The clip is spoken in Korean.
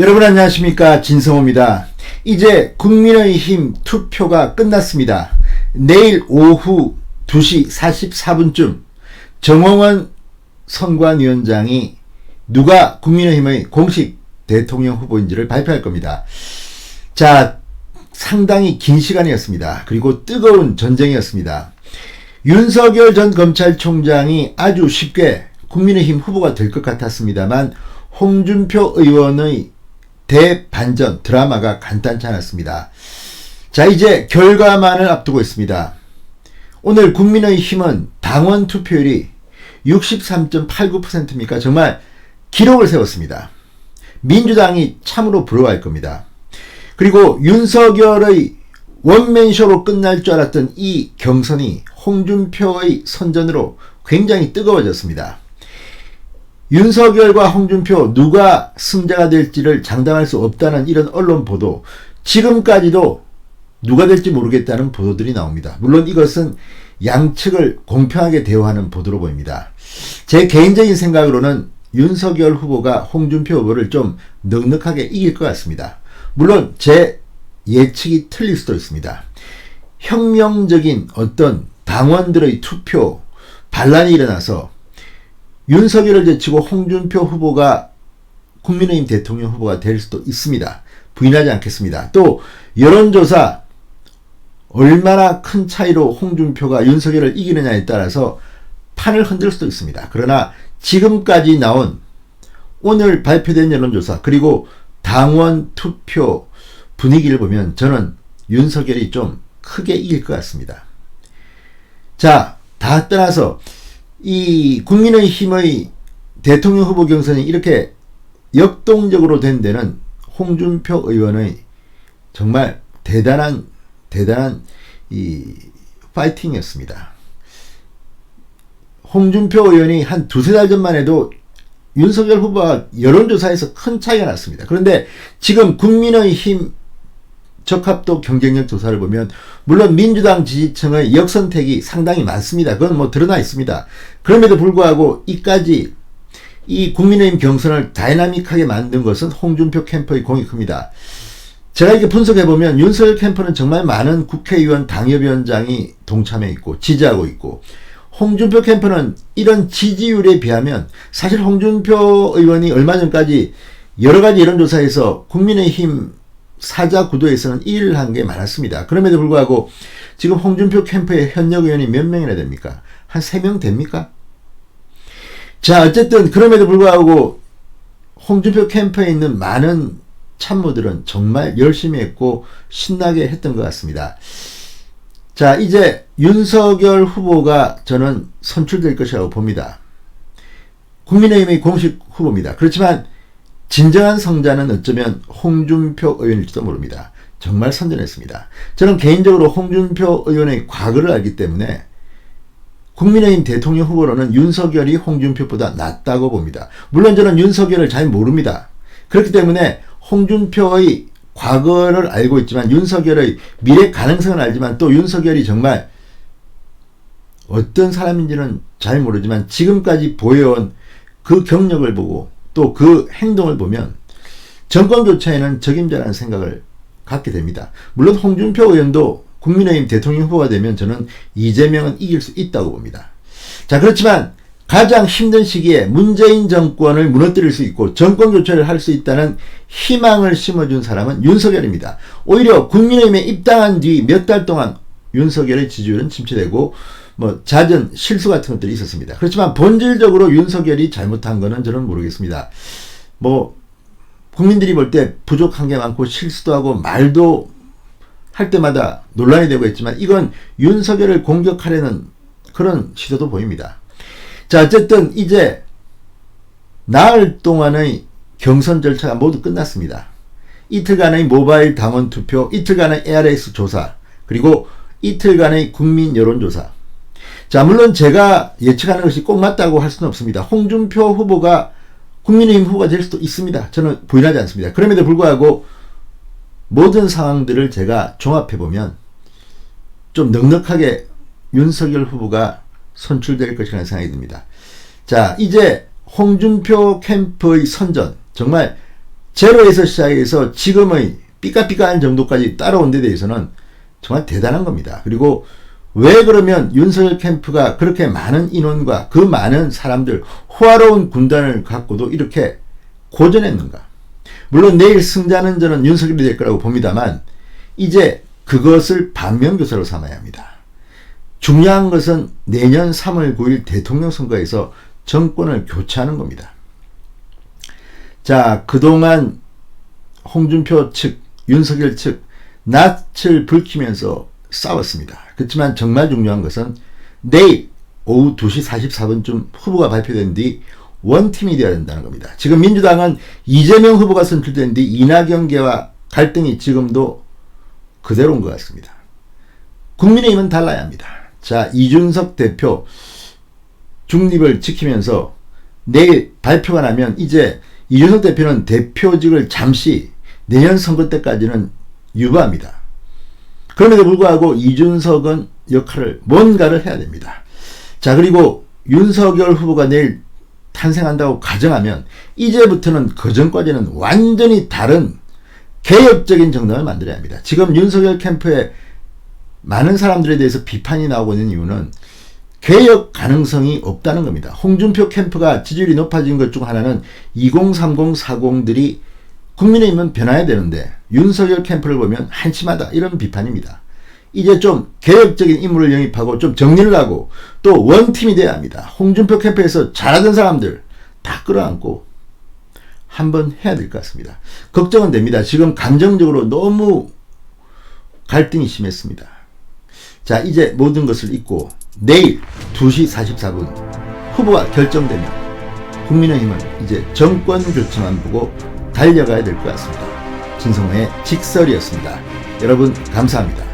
여러분 안녕하십니까, 진성호입니다. 이제 국민의힘 투표가 끝났습니다. 내일 오후 2시 44분쯤 정홍원 선관위원장이 누가 국민의힘의 공식 대통령 후보인지를 발표할 겁니다. 자, 상당히 긴 시간이었습니다. 그리고 뜨거운 전쟁이었습니다. 윤석열 전 검찰총장이 아주 쉽게 국민의힘 후보가 될 것 같았습니다만 홍준표 의원의 대반전 드라마가 간단치 않았습니다. 자, 이제 결과만을 앞두고 있습니다. 오늘 국민의힘은 당원 투표율이 63.89%입니까? 정말 기록을 세웠습니다. 민주당이 참으로 부러워할 겁니다. 그리고 윤석열의 원맨쇼로 끝날 줄 알았던 이 경선이 홍준표의 선전으로 굉장히 뜨거워졌습니다. 윤석열과 홍준표 누가 승자가 될지를 장담할 수 없다는 이런 언론 보도, 지금까지도 누가 될지 모르겠다는 보도들이 나옵니다. 물론 이것은 양측을 공평하게 대우하는 보도로 보입니다. 제 개인적인 생각으로는 윤석열 후보가 홍준표 후보를 좀 넉넉하게 이길 것 같습니다. 물론 제 예측이 틀릴 수도 있습니다. 혁명적인 어떤 당원들의 투표 반란이 일어나서 윤석열을 제치고 홍준표 후보가 국민의힘 대통령 후보가 될 수도 있습니다. 부인하지 않겠습니다. 또 여론조사 얼마나 큰 차이로 홍준표가 윤석열을 이기느냐에 따라서 판을 흔들 수도 있습니다. 그러나 지금까지 나온 오늘 발표된 여론조사 그리고 당원 투표 분위기를 보면 저는 윤석열이 좀 크게 이길 것 같습니다. 자, 다 떠나서 이 국민의힘의 대통령 후보 경선이 이렇게 역동적으로 된 데는 홍준표 의원의 정말 대단한 이 파이팅이었습니다. 홍준표 의원이 한 두세 달 전만 해도 윤석열 후보와 여론조사에서 큰 차이가 났습니다. 그런데 지금 국민의힘 적합도 경쟁력 조사를 보면 물론 민주당 지지층의 역선택이 상당히 많습니다. 그건 뭐 드러나 있습니다. 그럼에도 불구하고 이까지 이 국민의힘 경선을 다이나믹하게 만든 것은 홍준표 캠프의 공이 큽니다. 제가 이렇게 분석해보면 윤석열 캠프는 정말 많은 국회의원 당협위원장이 동참해 있고 지지하고 있고, 홍준표 캠프는 이런 지지율에 비하면 사실 홍준표 의원이 얼마 전까지 여러가지 여론조사에서 국민의힘 사자 구도에서는 1위를 한 게 많았습니다. 그럼에도 불구하고 지금 홍준표 캠프의 현역 의원이 몇 명이나 됩니까? 한 3명 됩니까? 자, 어쨌든 그럼에도 불구하고 홍준표 캠프에 있는 많은 참모들은 정말 열심히 했고 신나게 했던 것 같습니다. 자, 이제 윤석열 후보가 저는 선출될 것이라고 봅니다. 국민의힘의 공식 후보입니다. 그렇지만 진정한 성자는 어쩌면 홍준표 의원일지도 모릅니다. 정말 선전했습니다. 저는 개인적으로 홍준표 의원의 과거를 알기 때문에 국민의힘 대통령 후보로는 윤석열이 홍준표보다 낫다고 봅니다. 물론 저는 윤석열을 잘 모릅니다. 그렇기 때문에 홍준표의 과거를 알고 있지만 윤석열의 미래 가능성을 알지만 또 윤석열이 정말 어떤 사람인지는 잘 모르지만 지금까지 보여온 그 경력을 보고 또 그 행동을 보면 정권교체에는 적임자라는 생각을 갖게 됩니다. 물론 홍준표 의원도 국민의힘 대통령 후보가 되면 저는 이재명은 이길 수 있다고 봅니다. 자, 그렇지만 가장 힘든 시기에 문재인 정권을 무너뜨릴 수 있고 정권교체를 할 수 있다는 희망을 심어준 사람은 윤석열입니다. 오히려 국민의힘에 입당한 뒤 몇 달 동안 윤석열의 지지율은 침체되고 뭐 잦은 실수 같은 것들이 있었습니다. 그렇지만 본질적으로 윤석열이 잘못한 거는 저는 모르겠습니다. 뭐 국민들이 볼 때 부족한 게 많고 실수도 하고 말도 할 때마다 논란이 되고 있지만 이건 윤석열을 공격하려는 그런 시도도 보입니다. 자, 어쨌든 이제 나흘 동안의 경선 절차가 모두 끝났습니다. 이틀간의 모바일 당원 투표, 이틀간의 ARS 조사, 그리고 이틀간의 국민 여론조사. 자, 물론 제가 예측하는 것이 꼭 맞다고 할 수는 없습니다. 홍준표 후보가 국민의힘 후보가 될 수도 있습니다. 저는 부인하지 않습니다. 그럼에도 불구하고 모든 상황들을 제가 종합해보면 좀 넉넉하게 윤석열 후보가 선출될 것이라는 생각이 듭니다. 자, 이제 홍준표 캠프의 선전, 정말 제로에서 시작해서 지금의 삐까삐까한 정도까지 따라온 데 대해서는 정말 대단한 겁니다. 그리고 왜 그러면 윤석열 캠프가 그렇게 많은 인원과 그 많은 사람들, 호화로운 군단을 갖고도 이렇게 고전했는가? 물론 내일 승자는 저는 윤석열이 될 거라고 봅니다만 이제 그것을 반면교사로 삼아야 합니다. 중요한 것은 내년 3월 9일 대통령 선거에서 정권을 교체하는 겁니다. 자, 그동안 홍준표 측, 윤석열 측 낯을 붉히면서 싸웠습니다. 그렇지만 정말 중요한 것은 내일 오후 2시 44분쯤 후보가 발표된 뒤 원팀이 되어야 된다는 겁니다. 지금 민주당은 이재명 후보가 선출된 뒤 이낙연계와 갈등이 지금도 그대로인 것 같습니다. 국민의힘은 달라야 합니다. 자, 이준석 대표 중립을 지키면서 내일 발표가 나면 이제 이준석 대표는 대표직을 잠시 내년 선거 때까지는 유보합니다. 그럼에도 불구하고 이준석은 역할을 뭔가를 해야 됩니다. 자, 그리고 윤석열 후보가 내일 탄생한다고 가정하면 이제부터는 그전까지는 완전히 다른 개혁적인 정당을 만들어야 합니다. 지금 윤석열 캠프에 많은 사람들에 대해서 비판이 나오고 있는 이유는 개혁 가능성이 없다는 겁니다. 홍준표 캠프가 지지율이 높아진 것 중 하나는 2030, 40들이 국민의힘은 변화해야 되는데 윤석열 캠프를 보면 한심하다 이런 비판입니다. 이제 좀 개혁적인 인물을 영입하고 좀 정리를 하고 또 원팀이 돼야 합니다. 홍준표 캠프에서 잘하던 사람들 다 끌어안고 한번 해야 될 것 같습니다. 걱정은 됩니다. 지금 감정적으로 너무 갈등이 심했습니다. 자, 이제 모든 것을 잊고 내일 2시 44분 후보가 결정되면 국민의힘은 이제 정권 교체만 보고 달려가야 될 것 같습니다. 진성호의 직설이었습니다. 여러분 감사합니다.